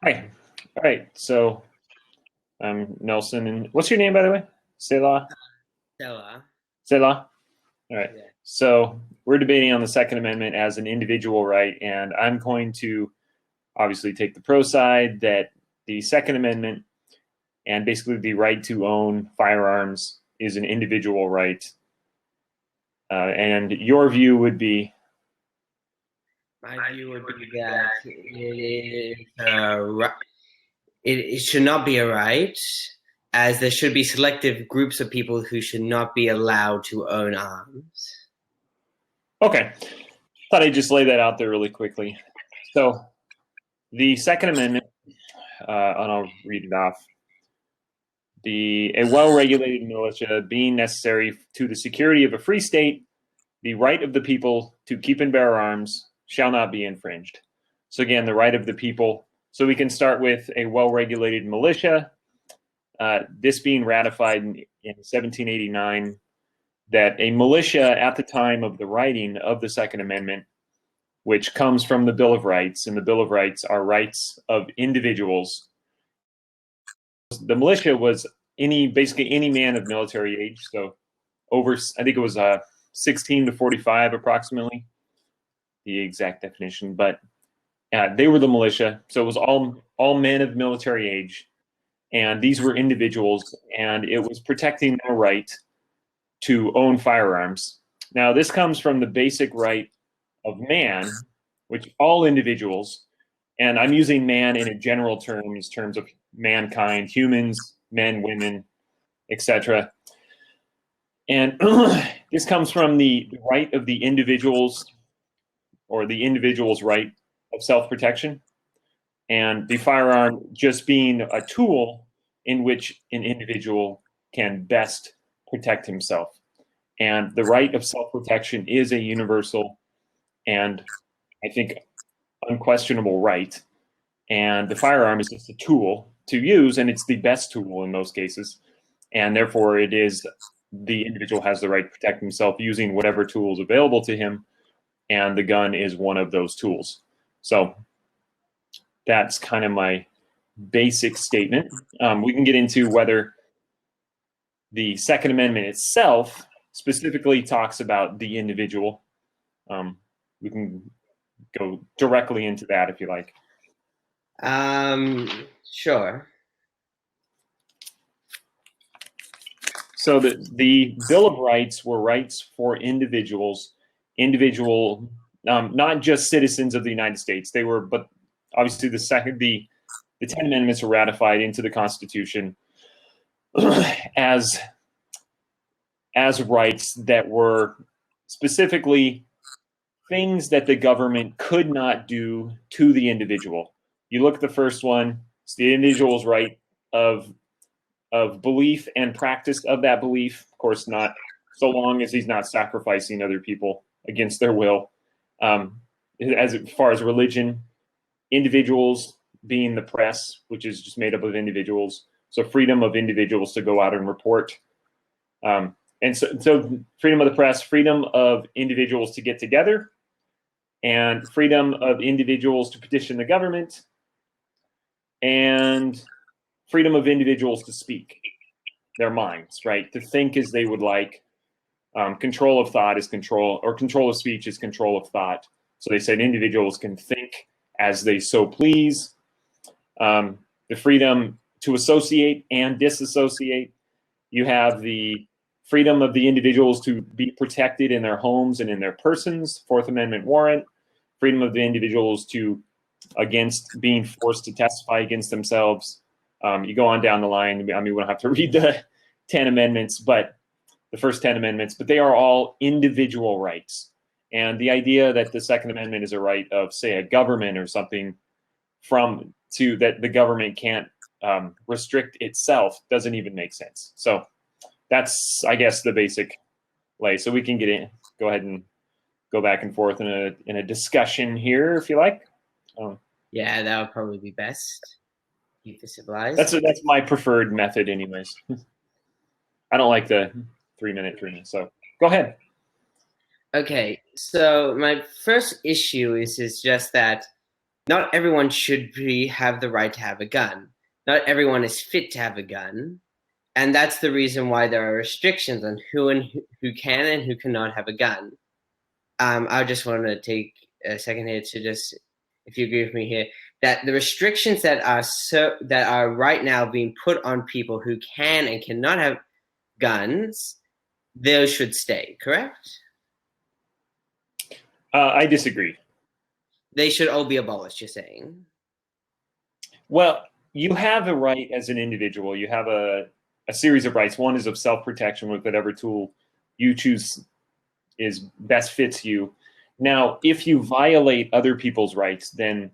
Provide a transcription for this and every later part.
Hi. All right. So I'm Nelson, and what's your name, by the way? Selah. Stella. Selah. All right. Yeah. So we're debating on the Second Amendment as an individual right, and I'm going to obviously take the pro side that the Second Amendment and basically the right to own firearms is an individual right. And your view would be, My view would be that it is it should not be a right, as there should be selective groups of people who should not be allowed to own arms. okay. Thought I'd just lay that out there really quickly. So the Second Amendment, and I'll read it off. A well-regulated militia being necessary to the security of a free state, the right of the people to keep and bear arms shall not be infringed. So again, the right of the people. So we can start with a well-regulated militia. This being ratified in 1789, that a militia at the time of the writing of the Second Amendment, which comes from the Bill of Rights, and the Bill of Rights are rights of individuals. The militia was basically any man of military age, so over, I think it was 16 to 45 approximately, the exact definition, but they were the militia, so it was all men of military age, and these were individuals, and it was protecting their right to own firearms. Now, this comes from the basic right of man, which all individuals, and I'm using man in a general terms of mankind, humans, men, women, etc. And this comes from the right of the individuals, or the individual's right of self-protection, and the firearm just being a tool in which an individual can best protect himself. And the right of self-protection is a universal and, I think, unquestionable right. And the firearm is just a tool to use, and it's the best tool in most cases. And therefore, it is the individual has the right to protect himself using whatever tools available to him, and the gun is one of those tools. So that's kind of my basic statement. We can get into whether the Second Amendment itself specifically talks about the individual. We can go directly into that if you like. Sure. So the Bill of Rights were rights for individuals, not just citizens of the United States. They were, but obviously the 10 Amendments were ratified into the Constitution as rights that were specifically things that the government could not do to the individual. You look at the first one, it's the individual's right of belief and practice of that belief. Of course, not so long as he's not sacrificing other people against their will. As far as religion, individuals being the press, which is just made up of individuals. So freedom of individuals to go out and report. And so freedom of the press, freedom of individuals to get together, and freedom of individuals to petition the government, and freedom of individuals to speak their minds, right? To think as they would like. Control of thought is control, or control of speech is control of thought. So they said individuals can think as they so please. The freedom to associate and disassociate. You have the freedom of the individuals to be protected in their homes and in their persons, Fourth Amendment warrant. Freedom of the individuals against being forced to testify against themselves. You go on down the line. I mean, we don't have to read the 10 amendments, but the first 10 amendments, but they are all individual rights. And the idea that the Second Amendment is a right of, say, a government or something that the government can't restrict itself doesn't even make sense. So that's, I guess, the basic lay. So we can go ahead and go back and forth in a discussion here, if you like. Yeah, that would probably be best. Keep it civilized. That's my preferred method, anyways. I don't like the 3 minute. So go ahead. Okay, so my first issue is just that not everyone should have the right to have a gun. Not everyone is fit to have a gun. And that's the reason why there are restrictions on who can and who cannot have a gun. I just want to take a second here to just, if you agree with me here, that the restrictions that are right now being put on people who can and cannot have guns, those should stay. Correct? I disagree. They should all be abolished. You're saying? Well, you have a right as an individual. You have a series of rights. One is of self-protection with whatever tool you choose is best fits you. Now, if you violate other people's rights, then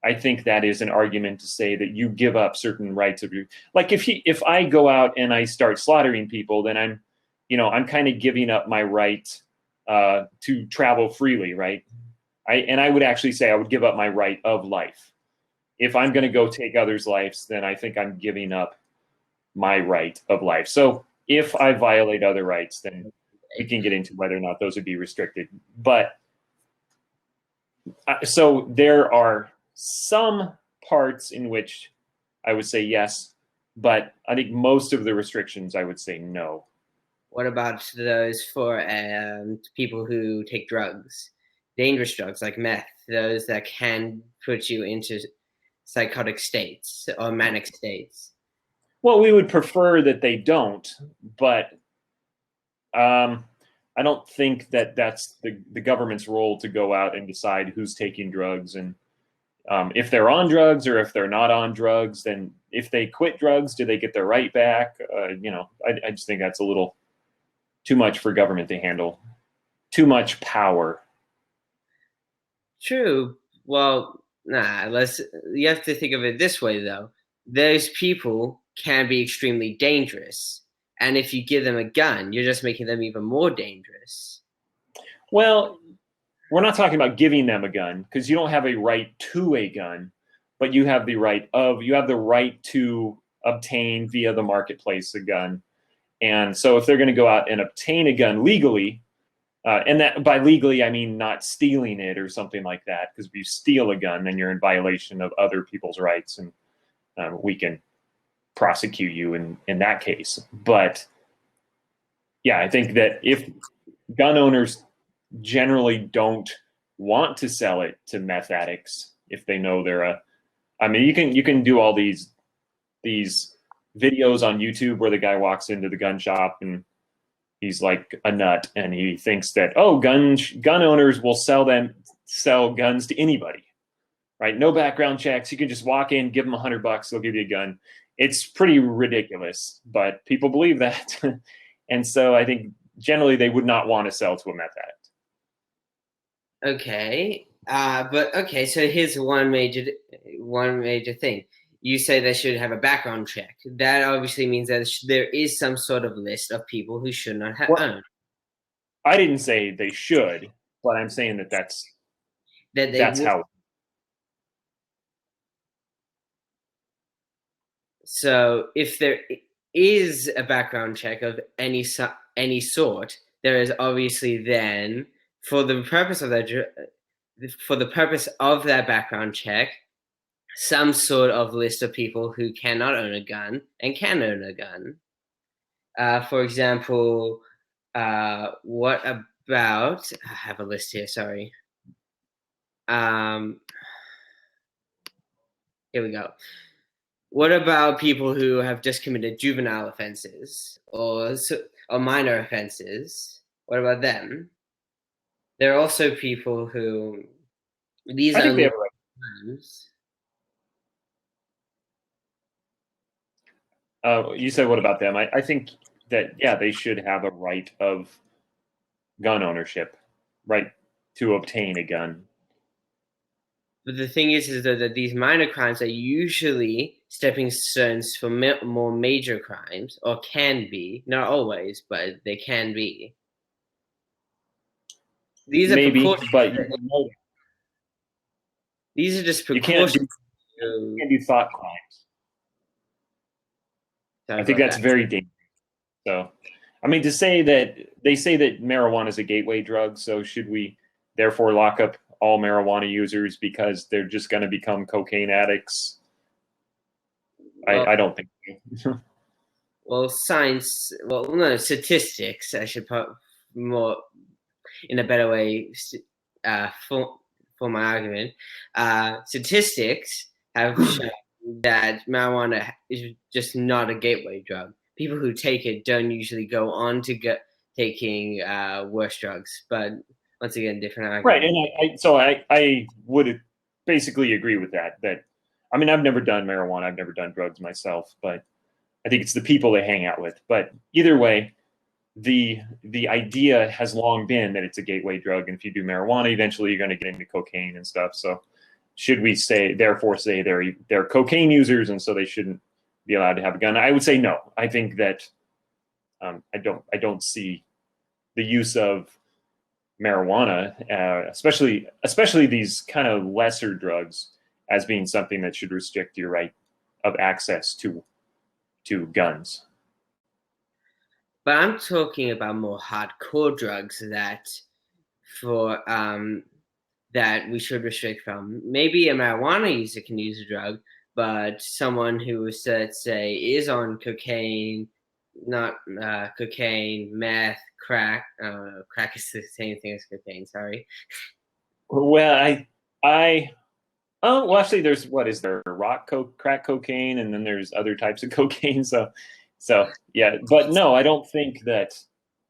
I think that is an argument to say that you give up certain rights of you. Like if I go out and I start slaughtering people, then I'm kind of giving up my right to travel freely, right? I would actually say I would give up my right of life. If I'm going to go take others' lives, then I think I'm giving up my right of life. So if I violate other rights, then we can get into whether or not those would be restricted. But so there are some parts in which I would say yes, but I think most of the restrictions I would say no. What about those for people who take drugs, dangerous drugs like meth, those that can put you into psychotic states or manic states? Well, we would prefer that they don't, but I don't think that that's the government's role to go out and decide who's taking drugs and if they're on drugs or if they're not on drugs. Then if they quit drugs, do they get their right back? I just think that's a little too much for government to handle. Too much power. True. Well, you have to think of it this way though. Those people can be extremely dangerous. And if you give them a gun, you're just making them even more dangerous. Well, we're not talking about giving them a gun because you don't have a right to a gun, but you have the right to obtain via the marketplace a gun. And so if they're going to go out and obtain a gun legally, and that by legally, I mean not stealing it or something like that, because if you steal a gun, then you're in violation of other people's rights, and we can prosecute you in that case. But yeah, I think that if gun owners generally don't want to sell it to meth addicts, if they know I mean, you can do all these videos on YouTube where the guy walks into the gun shop and he's like a nut and he thinks that gun owners will sell guns to anybody, right? No background checks. You can just walk in, give them $100, they'll give you a gun. It's pretty ridiculous, but people believe that. And so I think generally they would not want to sell to a meth addict. Okay. So here's one major thing. You say they should have a background check. That obviously means that there is some sort of list of people who should not have owned. I didn't say they should, but I'm saying that that's how. So if there is a background check of any sort, there is obviously then for the purpose of that background check, some sort of list of people who cannot own a gun and can own a gun. For example, what about? I have a list here. Sorry. Here we go. What about people who have just committed juvenile offenses or minor offenses? What about them? There are also people who these I think they have crimes. You said what about them? I think that they should have a right of gun ownership, right to obtain a gun. But the thing is that these minor crimes are usually stepping stones for more major crimes, or can be, not always, but they can be. These are maybe, but these are just precautions. You can't do thought crimes. I think that's very dangerous. So, I mean, to say that they say that marijuana is a gateway drug, so should we therefore lock up all marijuana users because they're just going to become cocaine addicts. Well, I don't think so. well, science. Well, no, statistics. I should put more in a better way for my argument. Statistics have shown that marijuana is just not a gateway drug. People who take it don't usually go on to get taking worse drugs. But once again, different argument. Right, and I would basically agree with that. That I mean, I've never done marijuana, I've never done drugs myself, but I think it's the people they hang out with. But either way, the idea has long been that it's a gateway drug, and if you do marijuana, eventually you're going to get into cocaine and stuff. So should we therefore say they're cocaine users and so they shouldn't be allowed to have a gun? I would say no. I think that I don't see the use of marijuana, especially these kind of lesser drugs, as being something that should restrict your right of access to guns. But I'm talking about more hardcore drugs for that we should restrict from. Maybe a marijuana user can use a drug, but someone who is, let's say, is on cocaine, not cocaine, meth, crack. Crack is the same thing as cocaine. Sorry. Well, oh, well, actually, there's crack cocaine, and then there's other types of cocaine. So yeah, but no, I don't think that.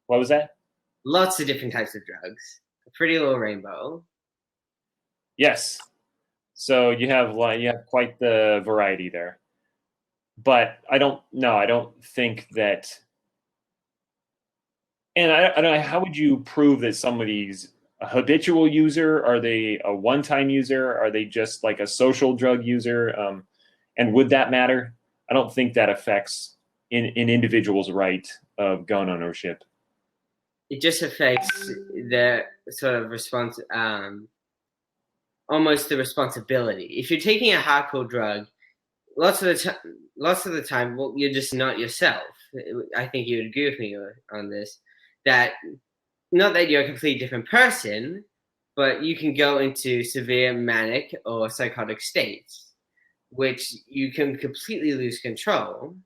What was that? Lots of different types of drugs. A pretty little rainbow. Yes. So you have quite the variety there. But I don't think that. And I don't know, how would you prove that somebody's a habitual user? Are they a one-time user? Are they just like a social drug user? And would that matter? I don't think that affects an individual's right of gun ownership. It just affects the sort of almost the responsibility. If you're taking a hardcore drug, lots of the time, well, you're just not yourself. I think you would agree with me on this. That not that you're a completely different person, but you can go into severe manic or psychotic states, which you can completely lose control.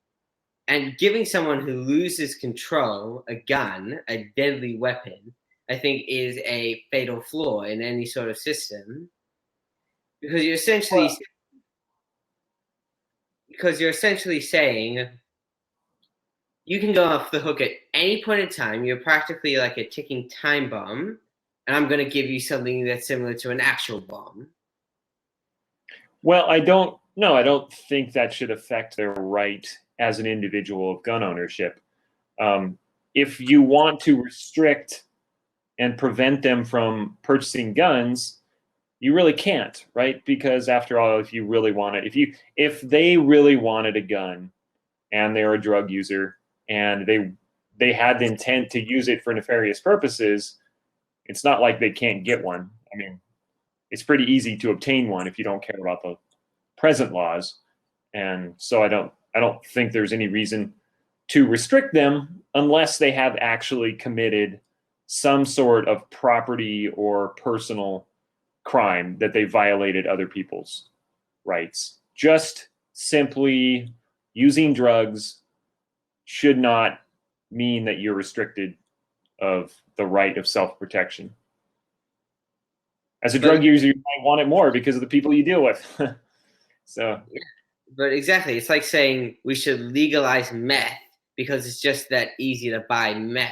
And giving someone who loses control a gun, a deadly weapon, I think is a fatal flaw in any sort of system, because you're essentially saying you can go off the hook at any point in time. You're practically like a ticking time bomb, and I'm going to give you something that's similar to an actual bomb. Well, I don't think that should affect their right as an individual of gun ownership. If you want to restrict and prevent them from purchasing guns, you really can't, right? Because after all, if they really wanted a gun and they're a drug user and they had the intent to use it for nefarious purposes, it's not like they can't get one. I mean, it's pretty easy to obtain one if you don't care about the present laws. And so I don't think there's any reason to restrict them unless they have actually committed some sort of property or personal crime that they violated other people's rights. Just simply using drugs should not mean that you're restricted of the right of self-protection. As a drug user, you might want it more because of the people you deal with. So, but exactly, it's like saying we should legalize meth because it's just that easy to buy meth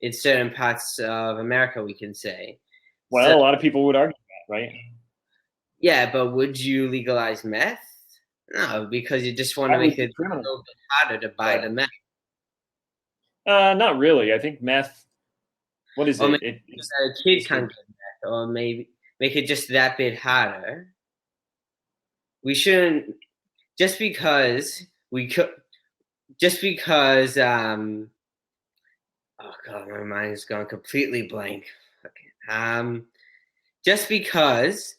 in certain parts of America, we can say. Well, a lot of people would argue that, right? Yeah, but would you legalize meth? No, because you just want to make it a little bit harder to buy the meth. Not really. I think meth. What is it? A kid can't get meth, or maybe make it just that bit harder. We shouldn't just because we could. Just because. Oh god, my mind is gone completely blank. Okay. Just because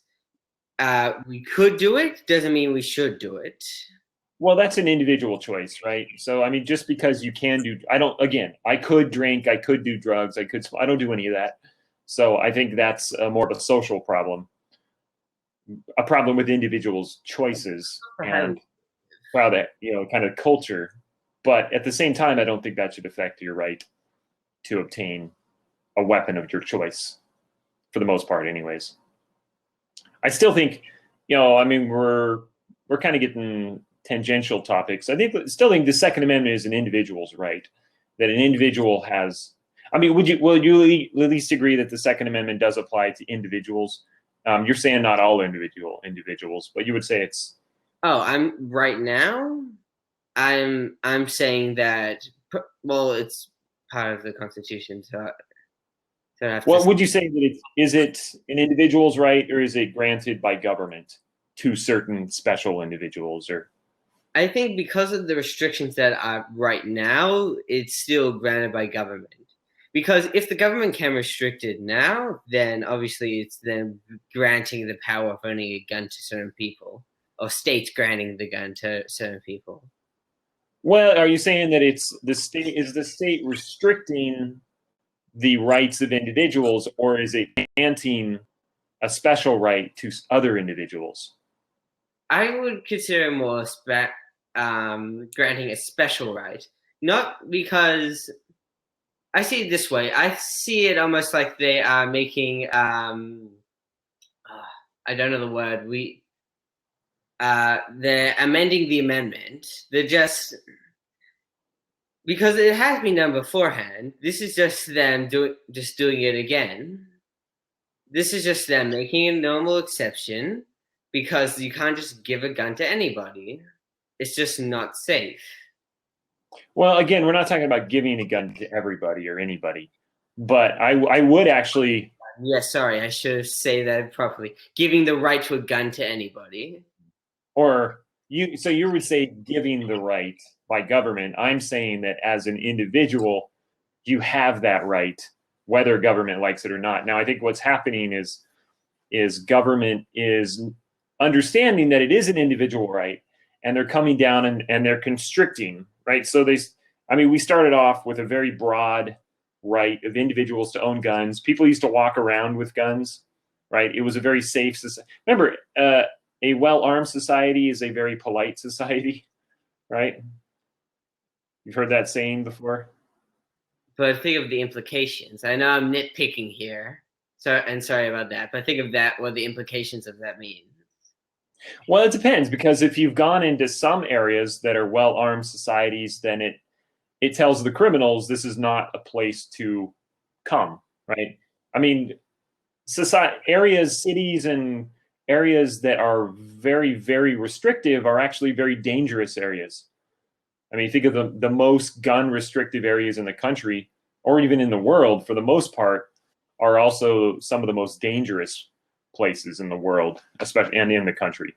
we could do it doesn't mean we should do it. Well, that's an individual choice, right? So, I mean, just because you can do, I could drink, I could do drugs, I don't do any of that. So I think that's more of a social problem, a problem with individuals' choices and how that, kind of culture. But at the same time, I don't think that should affect your right to obtain a weapon of your choice, for the most part, anyways. I still think, I mean, we're kind of getting tangential topics. I still think the Second Amendment is an individual's right, that an individual has. I mean, will you at least agree that the Second Amendment does apply to individuals? You're saying not all individuals, but you would say it's. Oh, I'm right now. I'm saying that. Well, it's part of the Constitution, so I have Well, to. would you say that is it an individual's right, or is it granted by government to certain special individuals? Or I think because of the restrictions that are right now, it's still granted by government. Because if the government can restrict it now, then obviously it's them granting the power of owning a gun to certain people, or states granting the gun to certain people. well, are you saying that it's the state restricting the rights of individuals, or is it granting a special right to other individuals? I would consider more granting a special right, not because I see it this way. I see it almost like they are making. I don't know the word. They're amending the amendment. They're just because it has been done beforehand. This is just them doing it again. This is just them making a normal exception because you can't just give a gun to anybody. It's just not safe. Well, again, we're not talking about giving a gun to everybody or anybody, but I would actually. Yes, sorry, I should say that properly. Giving the right to a gun to anybody. Or so you would say giving the right by government. I'm saying that as an individual, you have that right, whether government likes it or not. Now, I think what's happening is government is understanding that it is an individual right, and they're coming down and they're constricting, right? So we started off with a very broad right of individuals to own guns. People used to walk around with guns, right? It was a very safe society. Remember, a well-armed society is a very polite society, right? You've heard that saying before. But think of the implications. I know I'm nitpicking here, sorry about that. But think of that. What the implications of that mean? Well, it depends, because if you've gone into some areas that are well-armed societies, then it tells the criminals this is not a place to come, right? I mean, cities and areas that are very, very restrictive are actually very dangerous areas. I mean, think of the most gun restrictive areas in the country, or even in the world, for the most part, are also some of the most dangerous places in the world, especially and in the country.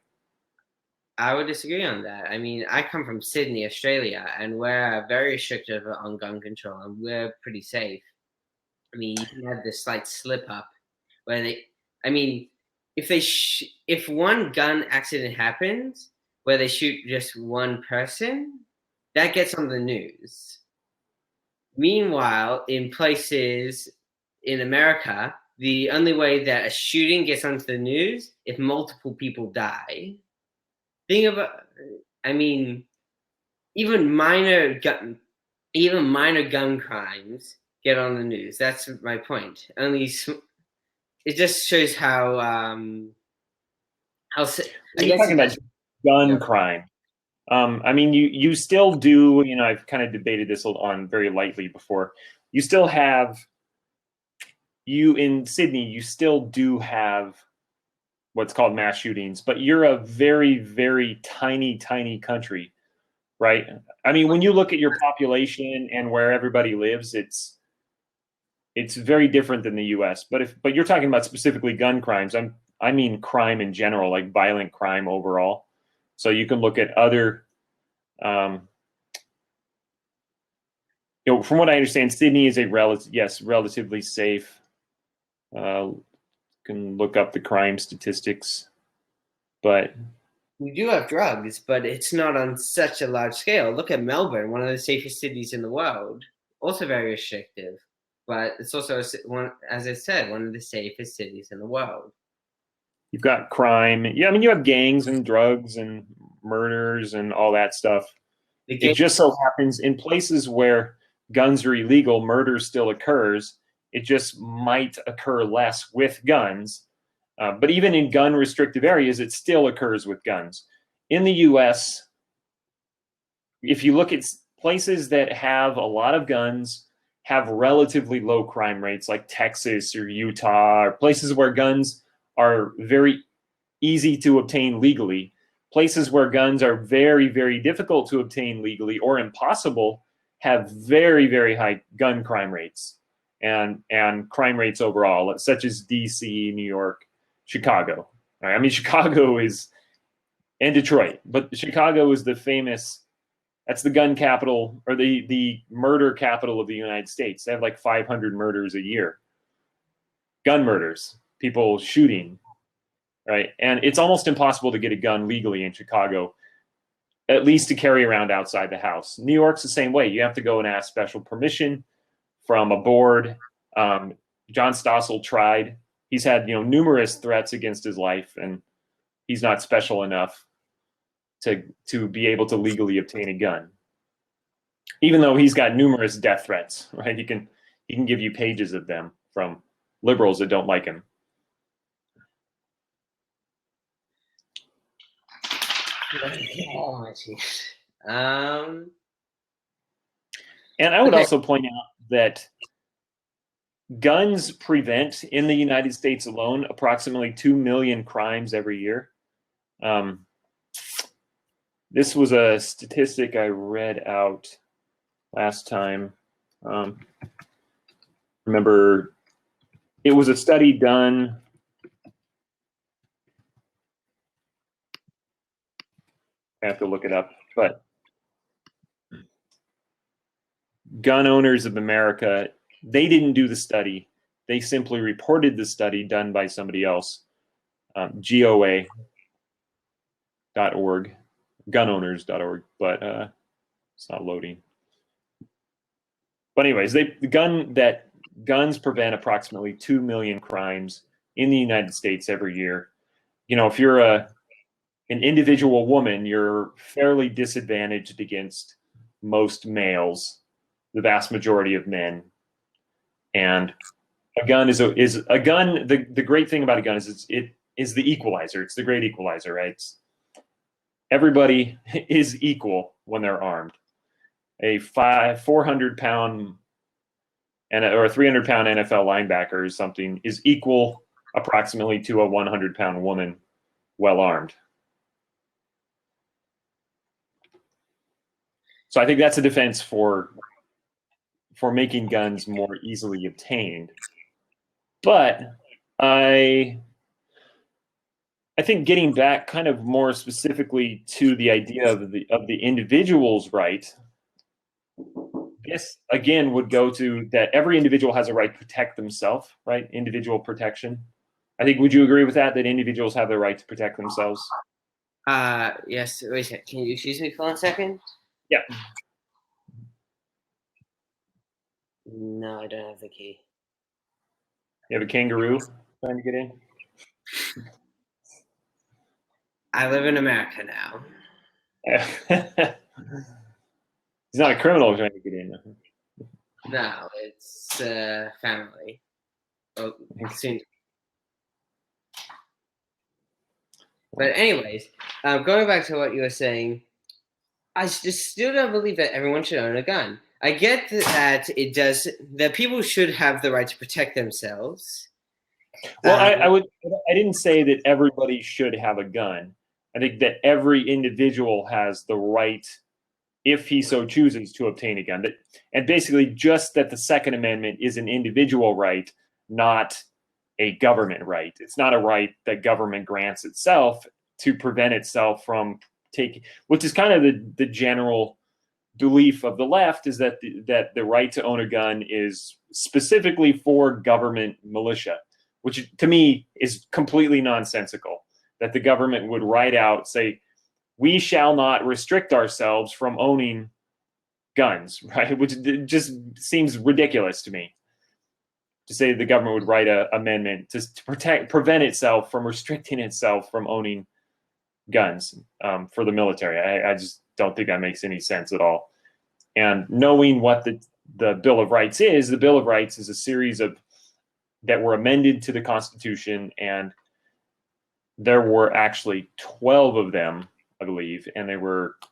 I would disagree on that. I mean, I come from Sydney, Australia, and we're very restrictive on gun control, and we're pretty safe. I mean, you can have this slight slip up where I mean, if one gun accident happens where they shoot just one person, that gets on the news. Meanwhile, in places in America, the only way that a shooting gets onto the news if multiple people die. Think about, I mean, even minor gun, even minor gun crimes get on the news. That's my point. It just shows how I You're guess talking about gun crime. I mean, you still do. I've kind of debated this on very lightly before. You still have you in Sydney. You still do have what's called mass shootings, but you're a very, very tiny, tiny country, right? I mean, when you look at your population and where everybody lives, it's very different than the U.S. But you're talking about specifically gun crimes. I mean crime in general, like violent crime overall. So you can look at other. Um, from what I understand, Sydney is relatively safe. Can look up the crime statistics, but we do have drugs, but it's not on such a large scale. Look at Melbourne, one of the safest cities in the world, also very restrictive. but it's also one, as I said, one of the safest cities in the world. You've got crime. Yeah, I mean, you have gangs and drugs and murders and all that stuff. It just so happens in places where guns are illegal, murder still occurs. It just might occur less with guns. But even in gun restrictive areas, it still occurs with guns. In the US, if you look at places that have a lot of guns, have relatively low crime rates, like Texas or Utah, or places where guns are very easy to obtain legally, places where guns are very, very difficult to obtain legally or impossible, have very, very high gun crime rates and crime rates overall, such as DC, New York, Chicago. I mean, Chicago is, and Detroit, but Chicago is the famous, that's the gun capital, or the murder capital of the United States. They have like 500 murders a year. Gun murders, people shooting, right? And it's almost impossible to get a gun legally in Chicago, at least to carry around outside the house. New York's the same way. You have to go and ask special permission from a board. John Stossel tried. He's had, numerous threats against his life, and he's not special enough to be able to legally obtain a gun, even though he's got numerous death threats. Right? He can give you pages of them from liberals that don't like him. Oh my jeez. And I would also point out that guns prevent, in the United States alone, approximately 2 million crimes every year. This was a statistic I read out last time. Remember, it was a study done. I have to look it up, but Gun Owners of America, they didn't do the study. They simply reported the study done by somebody else, GOA.org, gunowners.org, but it's not loading. But anyways, guns prevent approximately 2 million crimes in the United States every year. If you're an individual woman, you're fairly disadvantaged against most males, the vast majority of men. And a gun is a gun. The great thing about a gun is it is the equalizer. It's the great equalizer, right? Everybody is equal when they're armed. A 400-pound or a 300-pound NFL linebacker or something is equal approximately to a 100-pound woman well armed. So I think that's a defense for making guns more easily obtained. But I think getting back kind of more specifically to the idea of the individual's right, this again would go to that every individual has a right to protect themselves, right? Individual protection. I think, would you agree with that individuals have the right to protect themselves? Yes. Wait a second. Can you excuse me for 1 second? Yeah. No, I don't have the key. You have a kangaroo trying to get in? I live in America now. He's not a criminal trying to get in. No, it's family. Oh, soon. But anyways, going back to what you were saying, I just still don't believe that everyone should own a gun. I get that that people should have the right to protect themselves. Well, I didn't say that everybody should have a gun. I think that every individual has the right, if he so chooses, to obtain a gun. And basically just that the Second Amendment is an individual right, not a government right. It's not a right that government grants itself to prevent itself from taking, which is kind of the general belief of the left, is that the right to own a gun is specifically for government militia, which to me is completely nonsensical, that the government would write out, say, we shall not restrict ourselves from owning guns, right? Which just seems ridiculous to me. to say the government would write an amendment to prevent itself from restricting itself from owning guns for the military. I just don't think that makes any sense at all. And knowing what the Bill of Rights is, the Bill of Rights is a series of that were amended to the Constitution, and there were actually 12 of them, I believe, and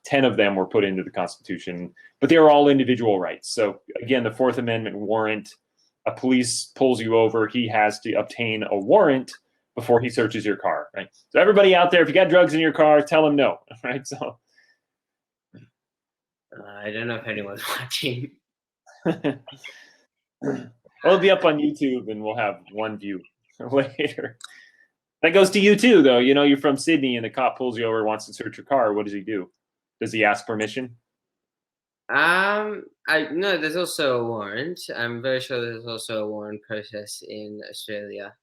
10 of them were put into the Constitution, but they were all individual rights. So again, the Fourth Amendment warrant, a police pulls you over, he has to obtain a warrant before he searches your car, right? So everybody out there, if you got drugs in your car, tell him no, right? So I don't know if anyone's watching. it'll be up on YouTube, and we'll have one view later. That goes to you too, though. You know, you're from Sydney, and the cop pulls you over, wants to search your car. What does he do? Does he ask permission? No, there's also a warrant. I'm very sure there's also a warrant process in Australia.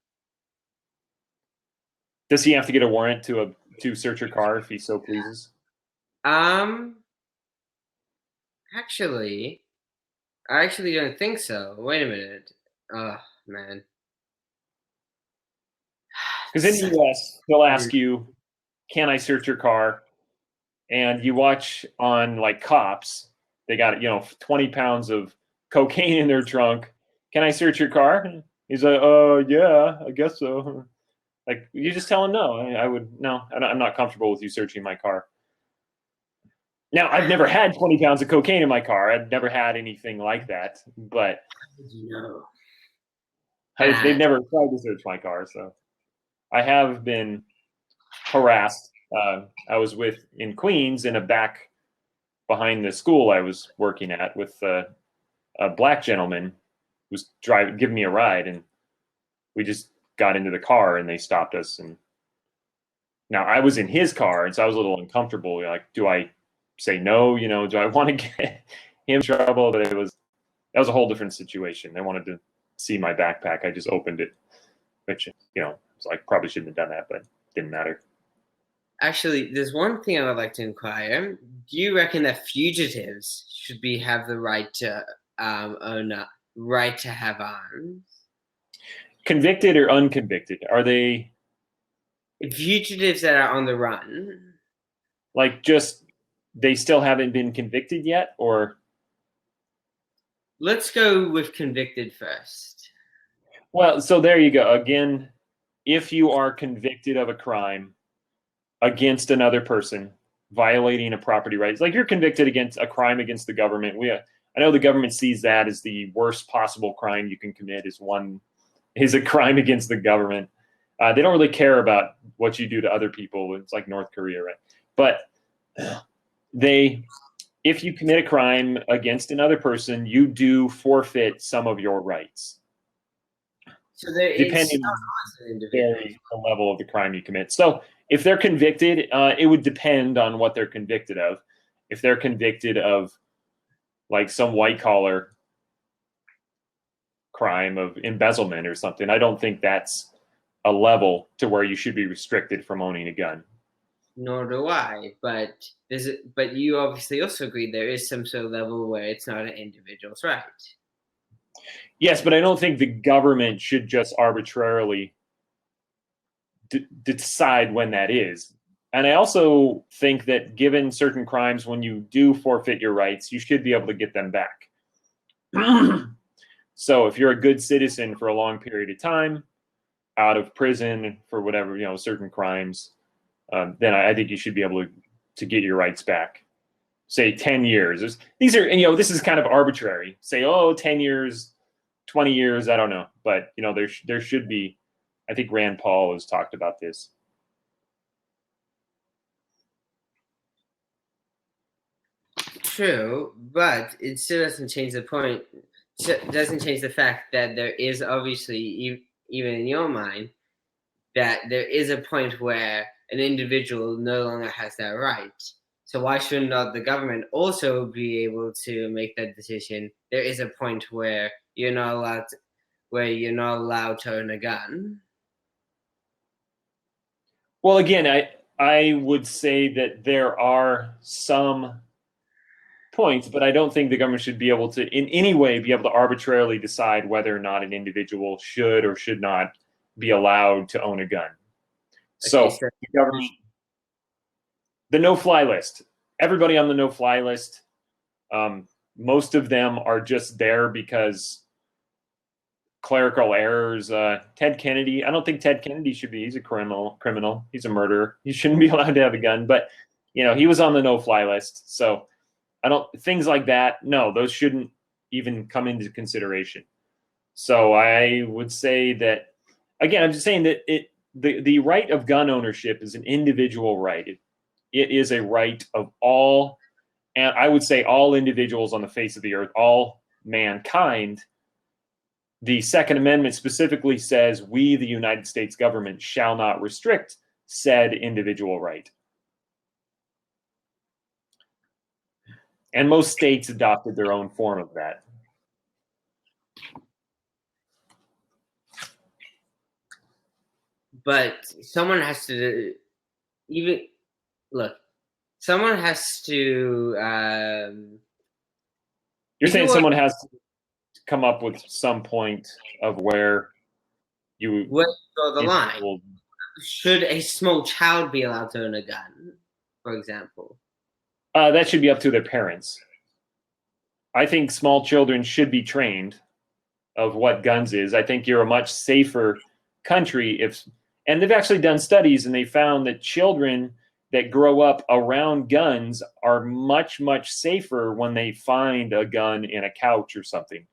Does he have to get a warrant to search your car if he so pleases? Actually, I actually don't think so. Wait a minute. Oh man. Because in the US, they'll ask you, "Can I search your car?" And you watch on like cops, they got 20 pounds of cocaine in their trunk. Can I search your car? He's like, "Oh yeah, I guess so." Like, you just tell him no. I would no. I'm not comfortable with you searching my car. Now, I've never had 20 pounds of cocaine in my car. I've never had anything like that, but they've never tried to search my car. So I have been harassed. I was in Queens in a back behind the school I was working at with a black gentleman who was giving me a ride, and we just got into the car and they stopped us. And now I was in his car, and so I was a little uncomfortable. Like, do I say no? Do I want to get him in trouble? But that was a whole different situation. They wanted to see my backpack. I just opened it, which it's like probably shouldn't have done that, but it didn't matter. Actually, there's one thing I would like to inquire. Do you reckon that fugitives should have the right to right to have arms? Convicted or unconvicted? Are they fugitives that are on the run? Like, just they still haven't been convicted yet, or? Let's go with convicted first. Well, so there you go. Again, if you are convicted of a crime against another person, violating a property right, it's like you're convicted against a crime against the government. I know the government sees that as the worst possible crime you can commit is a crime against the government. They don't really care about what you do to other people. It's like North Korea, right? But if you commit a crime against another person, you do forfeit some of your rights. So depending on the level of the crime you commit. So if they're convicted, it would depend on what they're convicted of. If they're convicted of like some white collar crime of embezzlement or something, I don't think that's a level to where you should be restricted from owning a gun. Nor do I, but you obviously also agree there is some sort of level where it's not an individual's right. Yes, but I don't think the government should just arbitrarily decide when that is. And I also think that given certain crimes, when you do forfeit your rights, you should be able to get them back. So if you're a good citizen for a long period of time, out of prison for whatever, certain crimes, then I think you should be able to get your rights back. Say 10 years. These are, this is kind of arbitrary. Say, 10 years, 20 years, I don't know. But, there should be, I think Rand Paul has talked about this. True, but it still doesn't change the point. It doesn't change the fact that there is obviously, even in your mind, that there is a point where an individual no longer has that right. So why should not the government also be able to make that decision? There is a point where you're not allowed to own a gun. Well, again, I would say that there are some points, but I don't think the government should be able to, in any way, be able to arbitrarily decide whether or not an individual should or should not be allowed to own a gun. So, so the government, the no-fly list, everybody on the no-fly list, most of them are just there because clerical errors. Ted Kennedy, I don't think Ted Kennedy should be. He's a criminal. He's a murderer. He shouldn't be allowed to have a gun. But he was on the no-fly list. So things like that. No, those shouldn't even come into consideration. So I would say that, again, I'm just saying that the right of gun ownership is an individual right. It is a right of all, and I would say all individuals on the face of the earth, all mankind. The Second Amendment specifically says we, the United States government, shall not restrict said individual right. And most states adopted their own form of that. But someone has to someone has to. You're saying someone has to come up with some point of where you draw the line. Should a small child be allowed to own a gun, for example? That should be up to their parents. I think small children should be trained of what guns is. I think you're a much safer country and they've actually done studies and they found that children that grow up around guns are much, much safer when they find a gun in a couch or something.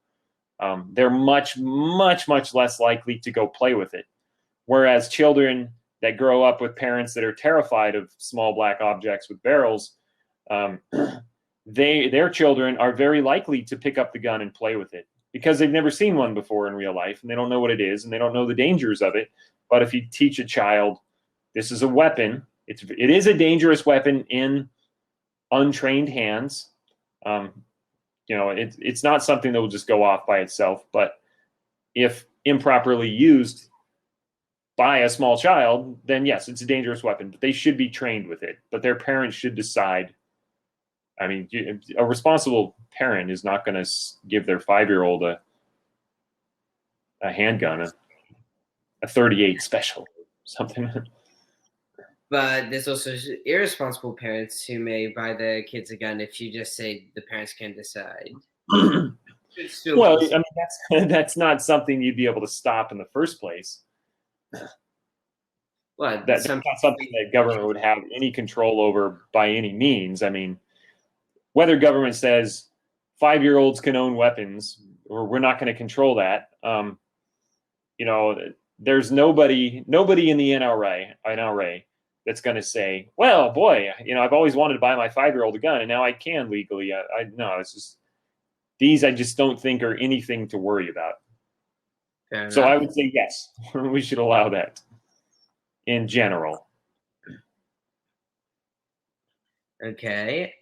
They're much, much, much less likely to go play with it. Whereas children that grow up with parents that are terrified of small black objects with barrels, their children are very likely to pick up the gun and play with it because they've never seen one before in real life and they don't know what it is and they don't know the dangers of it. But if you teach a child this is a weapon, it is a dangerous weapon in untrained hands. It's not something that will just go off by itself, but if improperly used by a small child, then yes, it's a dangerous weapon, but they should be trained with it. But their parents should decide. I mean, a responsible parent is not going to give their 5-year-old a handgun, a 38 special, something. But there's also irresponsible parents who may buy their kids a gun if you just say the parents can decide. Well, I mean, that's not something you'd be able to stop in the first place. Well, that's not something that government would have any control over by any means. I mean, whether government says 5-year-olds can own weapons or we're not going to control that, there's nobody in the NRA that's going to say, well, boy, I've always wanted to buy my 5-year-old a gun and now I can legally. No, it's just these I just don't think are anything to worry about. So I would say yes, we should allow that in general. Okay.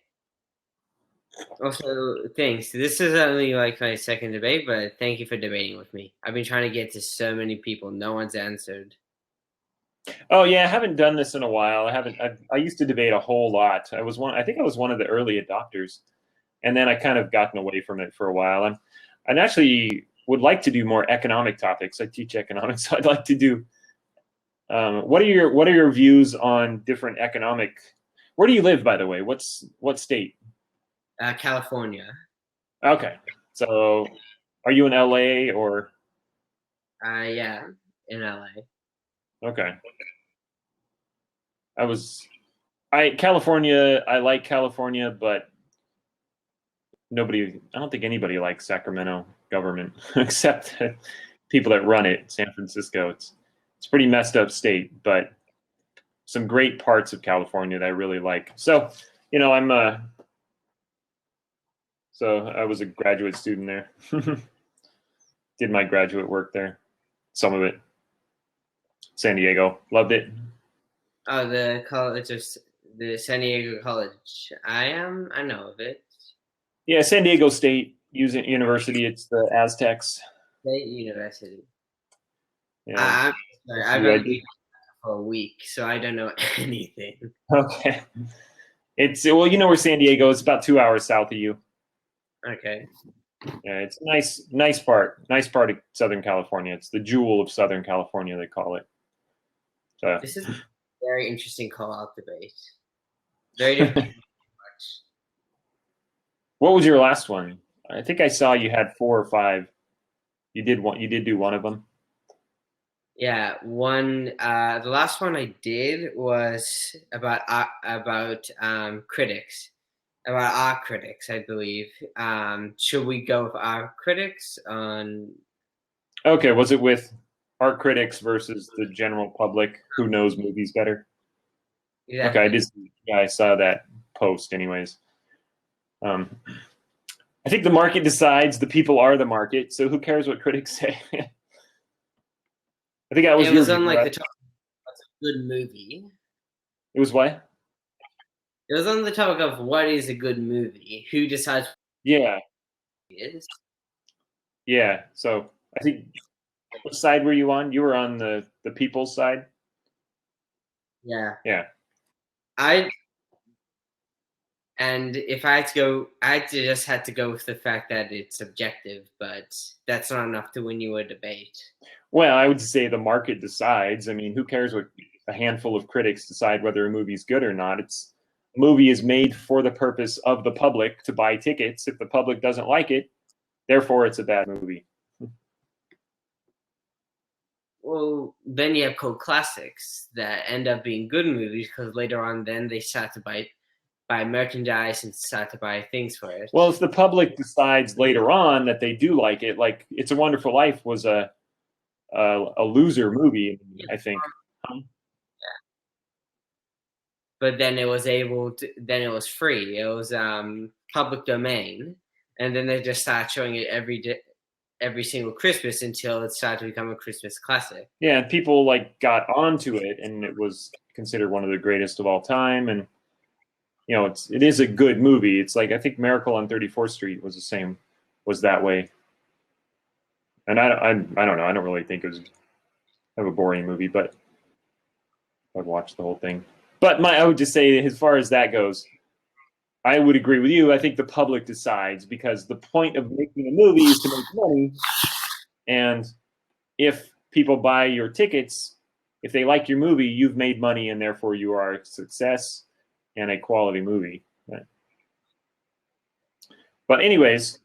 Also, thanks. This is only like my second debate, but thank you for debating with me. I've been trying to get to so many people. No one's answered. Oh yeah, I haven't done this in a while. I used to debate a whole lot. I think I was one of the early adopters, and then I kind of gotten away from it for a while. I actually would like to do more economic topics. I teach economics, so I'd like to do. What are your views on different economic? Where do you live, by the way? What state? California. Okay, so are you in LA or? Yeah, in LA. Okay. California, I like California, but I don't think anybody likes Sacramento government except people that run it, San Francisco. It's a pretty messed up state, but some great parts of California that I really like. So, I was a graduate student there. Did my graduate work there. Some of it. San Diego. Loved it. Oh, the college of the San Diego College. I know of it. Yeah, San Diego State University. It's the Aztecs. State University. Yeah. I've only been for a week, so I don't know anything. Okay. It's well, you know where San Diego is. About 2 hours south of you. Okay. Yeah, it's a nice part of Southern California. It's the jewel of Southern California, they call it. So This is a very interesting call-out debate. Very different. what was your last one? I think I saw you had 4 or 5. You did do one of them. Yeah, the last one I did was about critics, about our critics, I believe. Should we go with our critics on? Okay, was it with art critics versus the general public who knows movies better? Exactly. Okay, I saw that post anyways. I think the market decides, the people are the market, so who cares what critics say? I think that was It your was on view, like right? the topic of what's a good movie. It was what? It was on the topic of what is a good movie. Who decides Yeah, what it is? yeah. So I think, what side were you on? You were on the people's side? Yeah. Yeah. And if I had to go, just had to go with the fact that it's subjective, but that's not enough to win you a debate. Well, I would say the market decides. I mean, who cares what a handful of critics decide whether a movie's good or not? A movie is made for the purpose of the public to buy tickets. If the public doesn't like it, therefore it's a bad movie. Well, then you have cult classics that end up being good movies because later on, then they start to buy merchandise and start to buy things for it. Well, if the public decides later on that they do like it, like It's a Wonderful Life was a loser movie, I think. But then it was then it was free. It was public domain, and then they just started showing it every single Christmas until it started to become a Christmas classic. Yeah, and people like got onto it, and it was considered one of the greatest of all time. And you know, it is a good movie. It's like, I think Miracle on 34th Street was that way. And I don't know. I don't really think it was kind of a boring movie, but I've watched the whole thing. But I would just say, as far as that goes, I would agree with you. I think the public decides, because the point of making a movie is to make money. And if people buy your tickets, if they like your movie, you've made money, and therefore you are a success and a quality movie. Right? But anyways,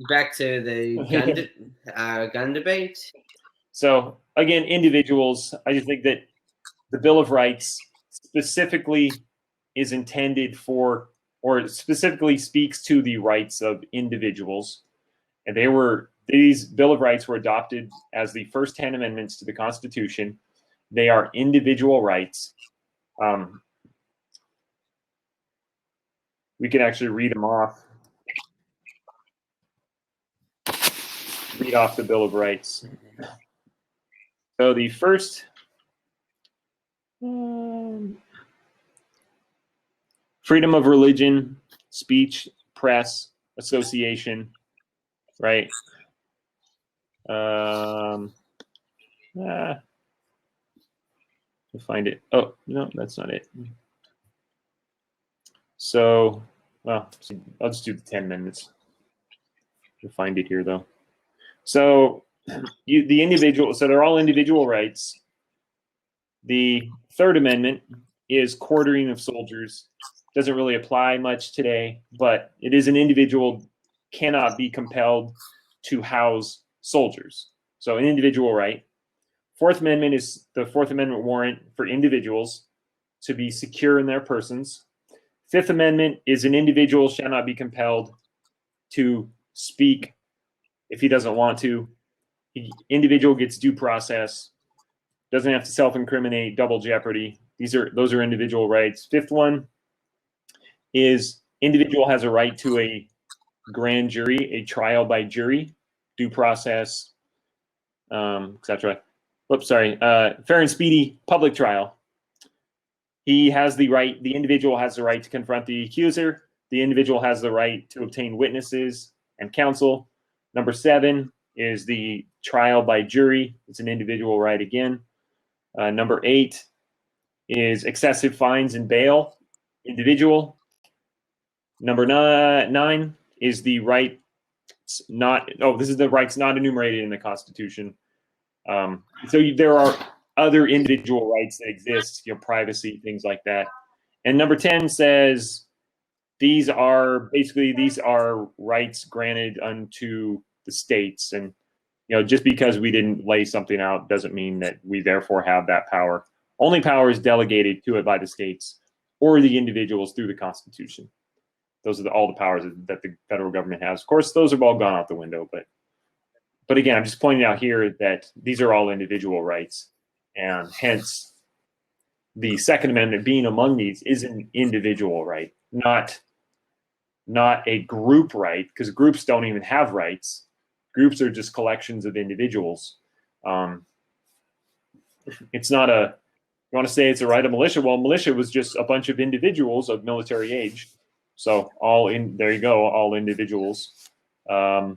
back to the gun debate. So again, individuals. I just think that the Bill of Rights specifically is intended for, or specifically speaks to, the rights of individuals, and these Bill of Rights were adopted as the first 10 amendments to the Constitution. They are individual rights. We can actually read them off. Read off the Bill of Rights. So the first freedom of religion, speech, press, association, right? To find it. Oh, no, that's not it. So, well, I'll just do the 10 minutes. You'll find it here, though. So, the individual, so they're all individual rights. The Third Amendment is quartering of soldiers. Doesn't really apply much today, but it is an individual cannot be compelled to house soldiers. So an individual right. Fourth Amendment is the Fourth Amendment warrant for individuals to be secure in their persons. Fifth Amendment is an individual shall not be compelled to speak if he doesn't want to. The individual gets due process, doesn't have to self-incriminate, double jeopardy. Those are individual rights. Fifth one is individual has a right to a grand jury, a trial by jury, due process, etc. Oops, sorry. Fair and speedy public trial. He has the right, the individual has the right to confront the accuser. The individual has the right to obtain witnesses and counsel. Number 7 is the trial by jury. It's an individual right again. Number 8 is excessive fines and bail. individual. Number nine is the right not. Oh, this is the rights not enumerated in the Constitution. So there are other individual rights that exist, privacy, things like that. And number 10 says these are rights granted unto the states, and just because we didn't lay something out doesn't mean that we therefore have that power. Only power is delegated to it by the states or the individuals through the Constitution. Those are all the powers that the federal government has. Of course, those have all gone out the window, but again, I'm just pointing out here that these are all individual rights, and hence the Second Amendment being among these is an individual right, not a group right, because groups don't even have rights. Groups are just collections of individuals. It's not a, you want to say it's a right of militia? Well, militia was just a bunch of individuals of military age. So there you go, all individuals. There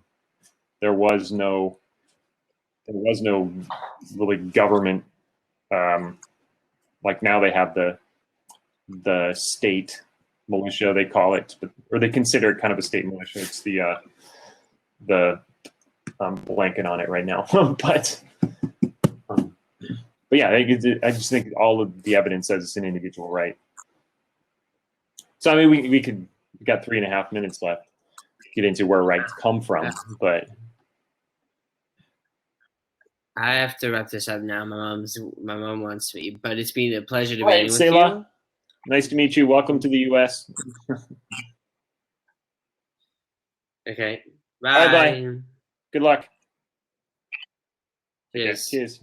was no really government, like now they have the state militia, they call it, or they consider it kind of a state militia. It's the I'm blanking on it right now, but yeah, I just think all of the evidence says it's an individual right. So I mean, we got 3.5 minutes left to get into where rights come from, but I have to wrap this up now. My mom wants me, but it's been a pleasure debating with you. Nice to meet you. Welcome to the U.S. Okay. Bye. Bye. Good luck. Cheers. Okay, cheers.